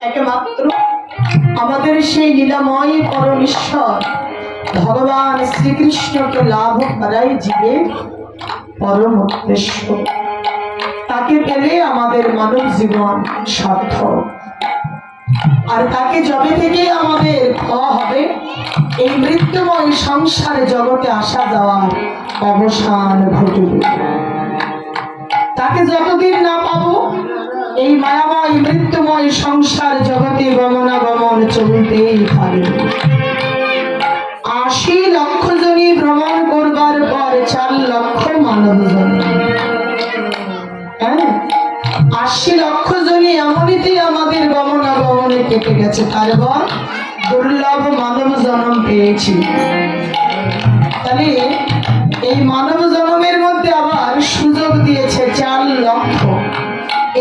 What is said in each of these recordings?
একমাত্র আমাদের সেই লীলাময় পরমেশ্বর ভগবান শ্রীকৃষ্ণকে লাভ করাই জীবের পরম উদ্দেশ্য। তাকে পেলে আমাদের মানব জীবন সার্থক। আর তাকে যবে থেকে আমাদের পাওয়া হবে, এই মৃত্যুময় সংসার জগতে আসা যাওয়ার অবসান ঘটবে। তাকে যতদিন না পাবো, এই মায়াময় মৃত্যুময় সংসার জগতে গমনাগমন চলতেই থাকবে। ৮০ লক্ষ জনী ভ্রমণ করবার পর ৪ লক্ষ মানব জনী, ৮০ লক্ষ জনী এমনিতেই আমাদের গমনাগমনে কেটে গেছে। তারপর দুর্লভ মানব জন্ম পেয়েছি। তাহলে এই মানব জন্মের মধ্যে আবার সুযোগ দিয়েছে ৪ লক্ষ।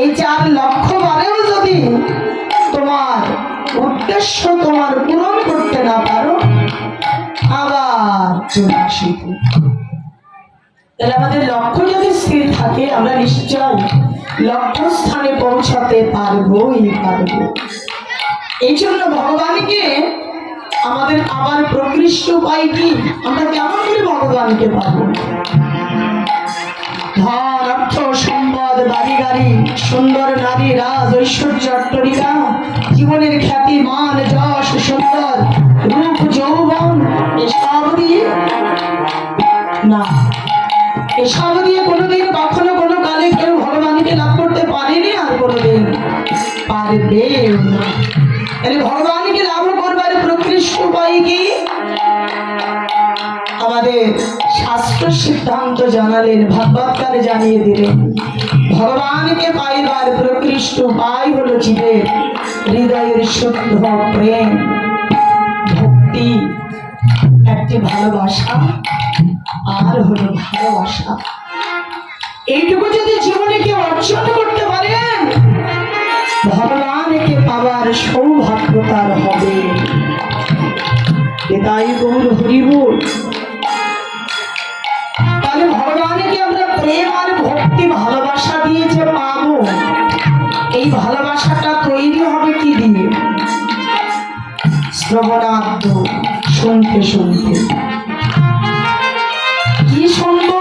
এই ৪ লক্ষ বারেও যদি তোমার উদ্দেশ্য তোমার পূরণ করতে না পারো, আবার চলে আসবে। তাহলে আমাদের লক্ষ্য যদি স্থির থাকে, আমরা নিশ্চয় লক্ষ্য স্থানে পৌঁছাতে পারবোই পারবো। এই জন্য ভগবানকে আমাদের আবার প্রকৃষ্ট উপায় কি? আমরা কেমন করে ভগবানকে পাবো? ধন, অর্থ, সম্পদ, বাড়ি গাড়ি, সুন্দর নারী, রাজ, ঐশ্বর্য, অট্টালিকা, জীবনের খ্যাতি, মান, যশ, সুন্দর রূপ, যৌবন, এসব দিয়ে না। এসব দিয়ে কোনোদিন কখনো কোনো কালে কেউ ভগবানকে লাভ করতে পারেনি, আর কোনোদিন পারবে না। ভগবানকে লাভ করবার প্রকৃষ্ট উপায় কি? আমাদের শাস্ত্র সিদ্ধান্ত জানালেন, ভাগবতকার জানিয়ে দিলেন। ভগবানকে পাইবার প্রকৃষ্ট উপায় হলো জীবের হৃদয়ের শুদ্ধ প্রেম, ভক্তি, একটি ভালোবাসা, আর হলো ভালোবাসা। এইটুকু যদি জীবনে কেউ অর্জন করতে পারেন, ভগবানকে পাবার সৌভাগ্য তার হবে। তাই গৌর হরিবল। তাহলে ভগবানকে আমরা প্রেম আর ভক্তি, ভালোবাসা দিয়ে যে পাবো, এই ভালোবাসাটা তৈরি হবে কি দিয়ে? শ্রবণার্থ, শুনতে শুনতে। কি শুনবো?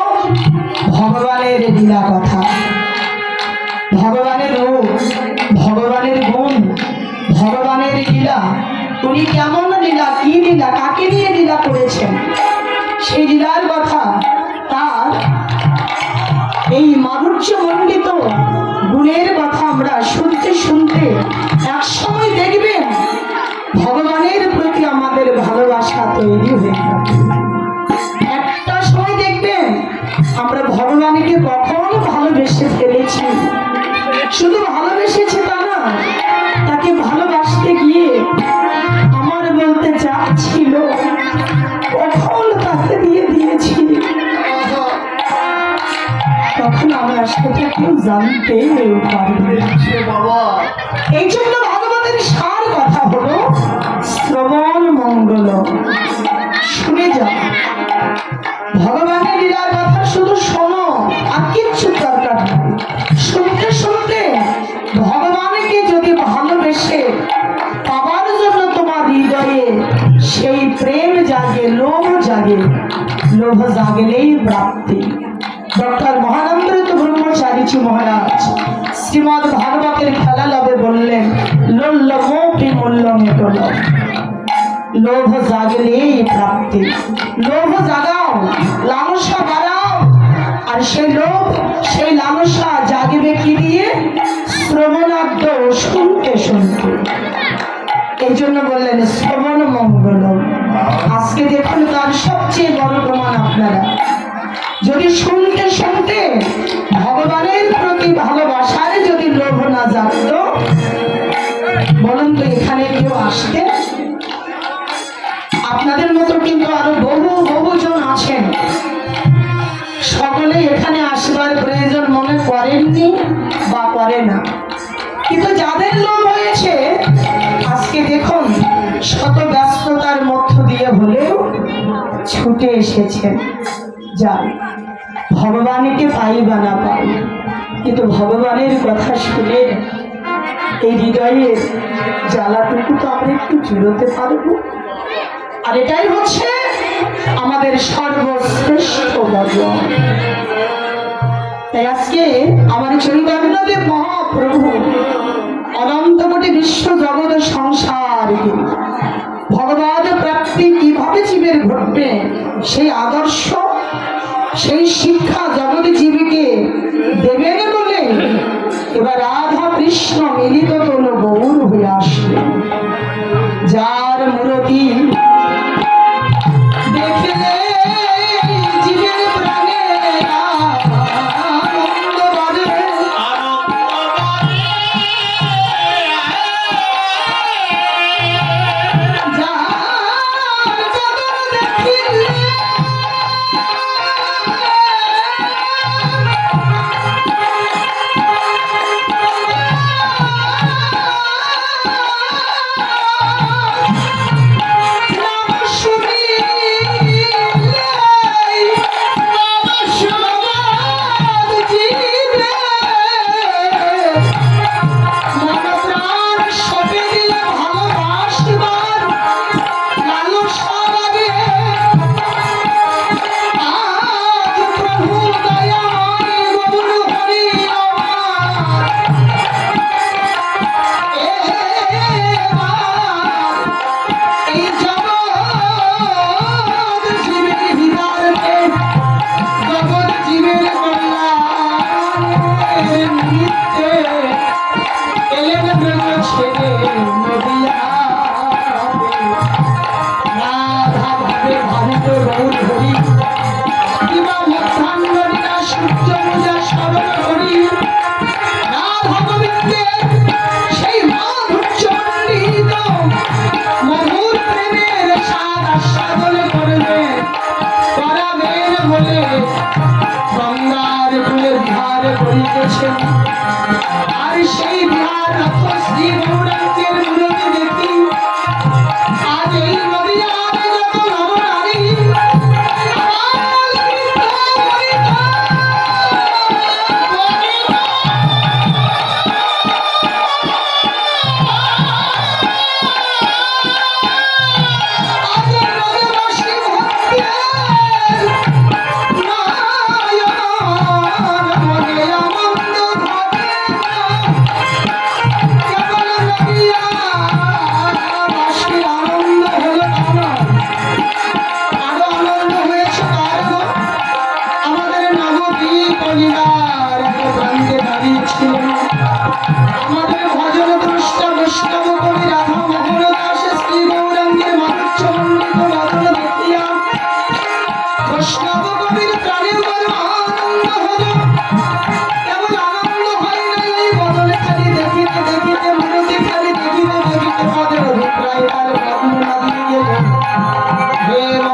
ভগবানের লীলা কথা, ভগবানের রূপ, ভগবানের গুণ, ভগবানের লীলা। উনি কেমন লীলা, কি লীলা, কাকে নিয়ে লীলা করেছেন, সেই লীলার কথা, তার এই মাধুর্যমণ্ডিত গুণের কথা আমরা শুনতে শুনতে একসময় দেখবেন ভগবানের প্রতি আমাদের ভালোবাসা তৈরি হয়ে যাবে। একটা সময় দেখবেন আমরা ভগবানকে কখন ভালোবেসে ফেলেছি। শুধু ভালোবেসেছে তা না, তাকে ভালোবাসতে গিয়ে আমার বলতে যা ছিল কখন তাকে দিয়ে দিয়েছি, তখন আমরা সেটা কেউ জানতে পারি। এই জন্য ভগবানের সার কথা হলো শ্রবণ মঙ্গল। শুনে যাও, ভগবানের লীলার কথা শুধু শোনো, আর কিচ্ছু দরকার নেই। শুনতে শুনতে ভগবানকে যদি ভালোবেসে পাবার জন্য তোমার হৃদয়ে সেই প্রেম জাগে, লোভ জাগে, লোভ জাগলেই প্রাপ্তি। ডক্টর মহানন্দ ব্রহ্মচারীজি মহারাজ শ্রীমদ ভাগবতের খেলা লবে বললেন, লোল্লমোপি মূল্যমেতল। লোভ জাগলেই প্রাপ্তি। লোভ জাগাও, লালসা বাড়াও, আর সেই লোভ, সেই লালসা জাগবে কি দিয়ে? শ্রবণার্থ, শুনতে শুনতে। এই জন্য বললেন শ্রবণ মঙ্গল। আজকে দেখুন তার সবচেয়ে বড় প্রমাণ আপনারা। যদি শুনতে শুনতে ভগবানের প্রতি ভালোবাসায় যদি লোভ না জাগত, বলুন তো এখানে কেউ আসতে? আপনাদের মতো কিন্তু আরো বহুজন আছেন, সকলে এখানে আসবার প্রয়োজন মনে করেননি বা করে না। কিন্তু যাদের লোভ হয়েছে, আজকে দেখুন শত ব্যস্ততার মধ্য দিয়ে হলেও ছুটে এসেছেন। যান, ভগবানকে পাই বা না পাই, কিন্তু ভগবানের কথা শুনে এই হৃদয়ের জ্বালাটুকু তো আমরা একটু জুড়োতে পারবো। আর এটাই হচ্ছে আমাদের সর্বশ্রেষ্ঠ ভজন। তাই আজকে আমার চৈতন্যদেব মহাপ্রভু অনন্ত কোটি বিশ্ব জগৎ সংসার ভগবত প্রাপ্তি কিভাবে জীবের ঘটবে সেই আদর্শ সেই শিক্ষা জগৎ জীবীকে দেবেন বলে এবার রাধা কৃষ্ণ মিলিত তোল গৌর হয়ে আসবে। যার মূরতি দেখলে জীবের প্রাণে আনন্দ বাজে, যার বদন দেখিলে আর সেই বিহার শ্রী গৌরাঙ্গের মূরতি দেখি আজ এই নদীয়ারে যত নবনারী আমাদের ভজন দ্রষ্টা বৈষ্ণব কবি রাধা মোহন দাস শ্রী গৌরাঙ্গের মাধুর্যমণ্ডিত বদন দেখিয়া বৈষ্ণব কবির প্রাণে বড় আনন্দ হল। কেবল আনন্দ হয় না এই বদলে খালি দেখিতে দেখিতে মূরতি খালি দেখিতে দেখিতে পদের অভিপ্রায় তার বর্ণনা দিয়ে গেল।